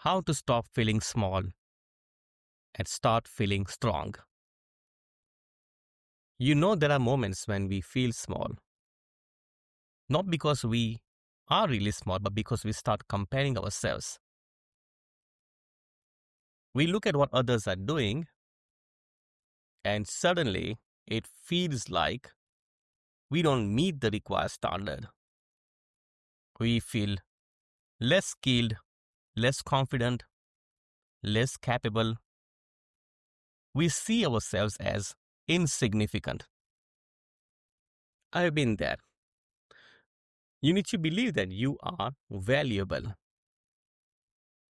How to stop feeling small and start feeling strong. There are moments when we feel small, not because we are really small, but because we start comparing ourselves. We look at what others are doing, and suddenly it feels like we don't meet the required standard. We feel less skilled, less confident, less capable. We see ourselves as insignificant. I've been there. You need to believe that you are valuable.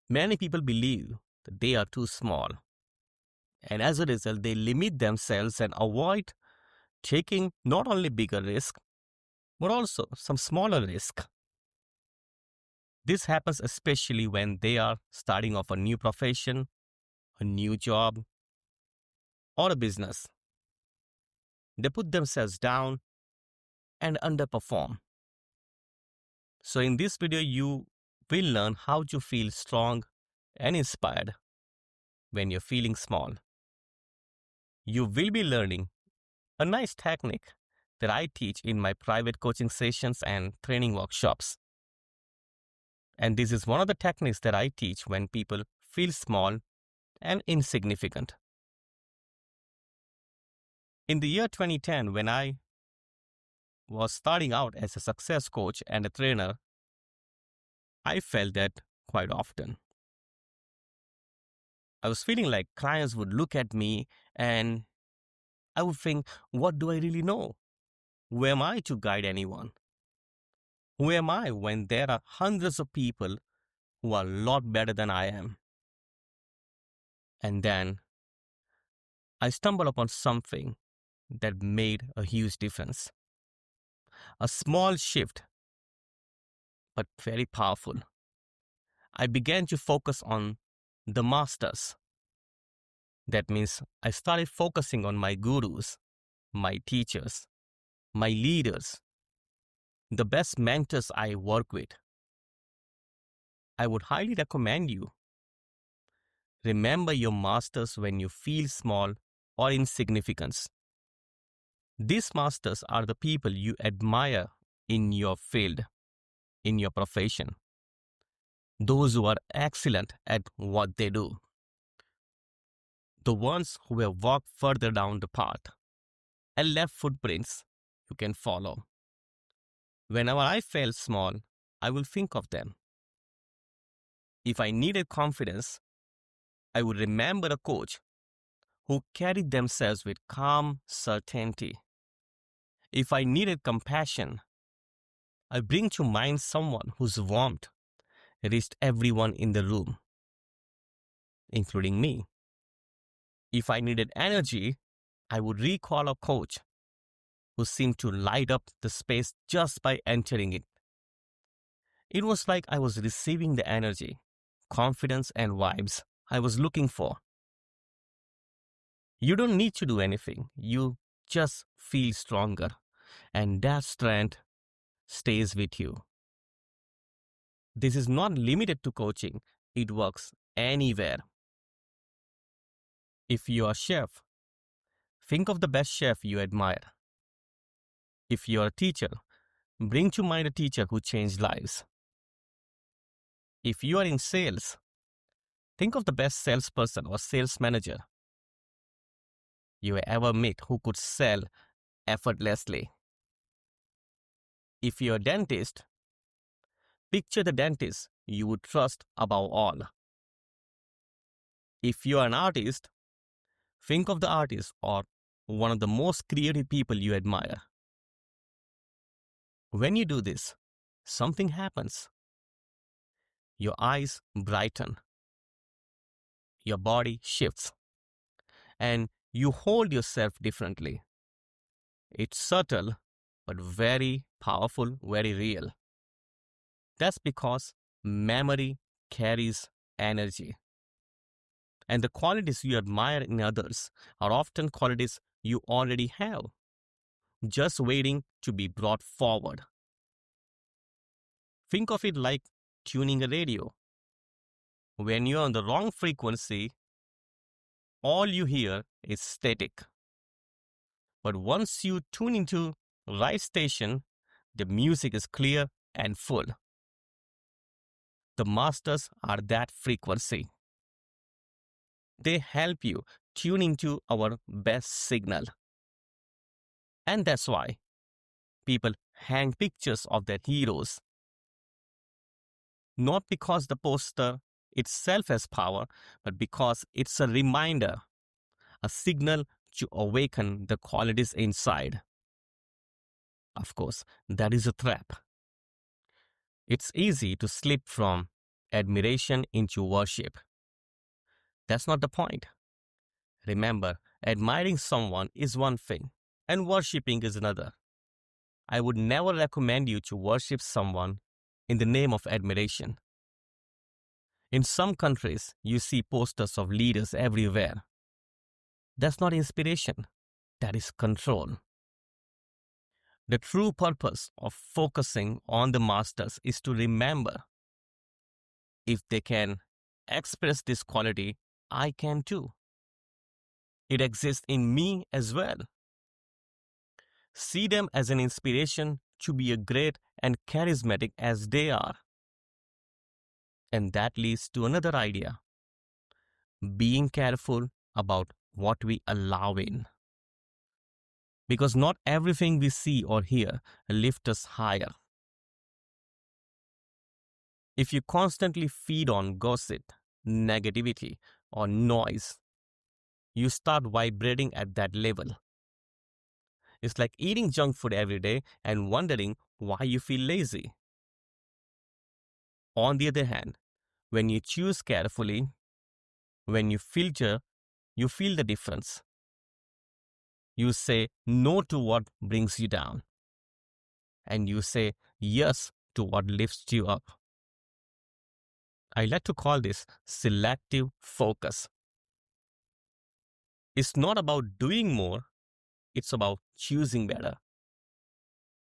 Many people believe that they are too small, and as a result, they limit themselves and avoid taking not only bigger risk, but also some smaller risk. This happens especially when they are starting off a new profession, a new job, or a business. They put themselves down and underperform. So in this video, you will learn how to feel strong and inspired when you're feeling small. You will be learning a nice technique that I teach in my private coaching sessions and training workshops. And this is one of the techniques that I teach when people feel small and insignificant. In the year 2010, when I was starting out as a success coach and a trainer, I felt that quite often. I was feeling like clients would look at me and I would think, what do I really know? Who am I to guide anyone? Who am I when there are hundreds of people who are a lot better than I am? And then I stumbled upon something that made a huge difference. A small shift, but very powerful. I began to focus on the masters. That means I started focusing on my gurus, my teachers, my leaders, the best mentors I work with. I would highly recommend you remember your masters when you feel small or insignificant. These masters are the people you admire in your field, in your profession. Those who are excellent at what they do. The ones who have walked further down the path and left footprints you can follow. Whenever I felt small, I will think of them. If I needed confidence, I would remember a coach who carried themselves with calm certainty. If I needed compassion, I bring to mind someone whose warmth reached everyone in the room, including me. If I needed energy, I would recall a coach who seemed to light up the space just by entering it. It was like I was receiving the energy, confidence, and vibes I was looking for. You don't need to do anything. You just feel stronger, and that strength stays with you. This is not limited to coaching. It works anywhere. If you're a chef, think of the best chef you admire. If you're a teacher, bring to mind a teacher who changed lives. If you are in sales, think of the best salesperson or sales manager you ever met who could sell effortlessly. If you're a dentist, picture the dentist you would trust above all. If you're an artist, think of the artist or one of the most creative people you admire. When you do this, something happens. Your eyes brighten, your body shifts, and you hold yourself differently. It's subtle, but very powerful, very real. That's because memory carries energy. And the qualities you admire in others are often qualities you already have, just waiting to be brought forward. Think of it like tuning a radio. When you're on the wrong frequency, all you hear is static. But once you tune into right station, the music is clear and full. The masters are that frequency. They help you tune into our best signal. And that's why people hang pictures of their heroes. Not because the poster itself has power, but because it's a reminder, a signal to awaken the qualities inside. Of course, that is a trap. It's easy to slip from admiration into worship. That's not the point. Remember, admiring someone is one thing, and worshipping is another. I would never recommend you to worship someone in the name of admiration. In some countries, you see posters of leaders everywhere. That's not inspiration, that is control. The true purpose of focusing on the masters is to remember, if they can express this quality, I can too. It exists in me as well. See them as an inspiration to be as great and charismatic as they are. And that leads to another idea: being careful about what we allow in. Because not everything we see or hear lifts us higher. If you constantly feed on gossip, negativity, or noise, you start vibrating at that level. It's like eating junk food every day and wondering why you feel lazy. On the other hand, when you choose carefully, when you filter, you feel the difference. You say no to what brings you down, and you say yes to what lifts you up. I like to call this selective focus. It's not about doing more, it's about choosing better.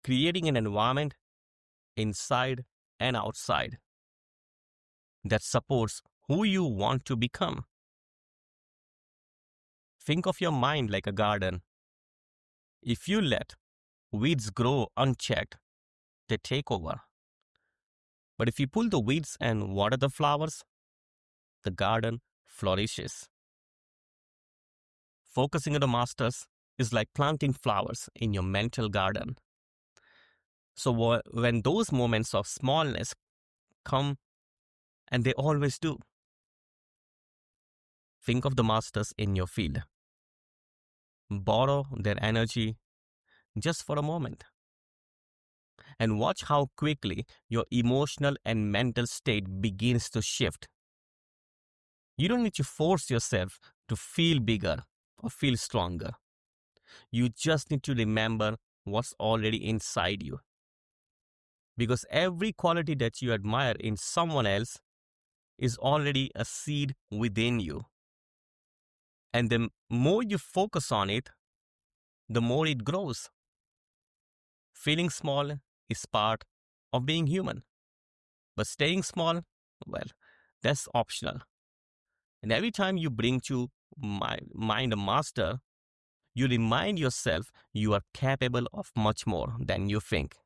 Creating an environment inside and outside that supports who you want to become. Think of your mind like a garden. If you let weeds grow unchecked, they take over. But if you pull the weeds and water the flowers, the garden flourishes. Focusing on the masters is like planting flowers in your mental garden. So when those moments of smallness come, and they always do, think of the masters in your field. Borrow their energy just for a moment. And watch how quickly your emotional and mental state begins to shift. You don't need to force yourself to feel bigger or feel stronger. You just need to remember what's already inside you. Because every quality that you admire in someone else is already a seed within you. And the more you focus on it, the more it grows. Feeling small is part of being human. But staying small, well, that's optional. And every time you bring to mind a master, you remind yourself you are capable of much more than you think.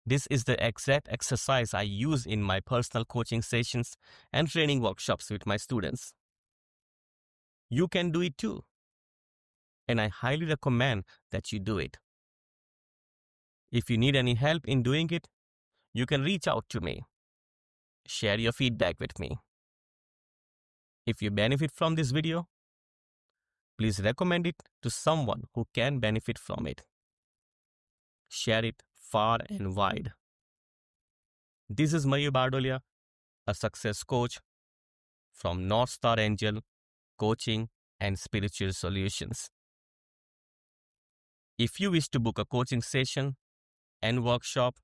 This is the exact exercise I use in my personal coaching sessions and training workshops with my students. You can do it too. And I highly recommend that you do it. If you need any help in doing it, you can reach out to me. Share your feedback with me. If you benefit from this video, please recommend it to someone who can benefit from it. Share it far and wide. This is Mayur Bardolia, a success coach from North Star Angel Coaching and Spiritual Solutions. If you wish to book a coaching session and workshop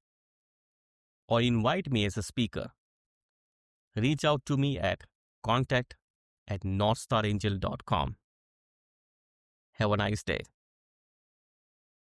or invite me as a speaker, reach out to me at contact@northstarangel.com. Have a nice day.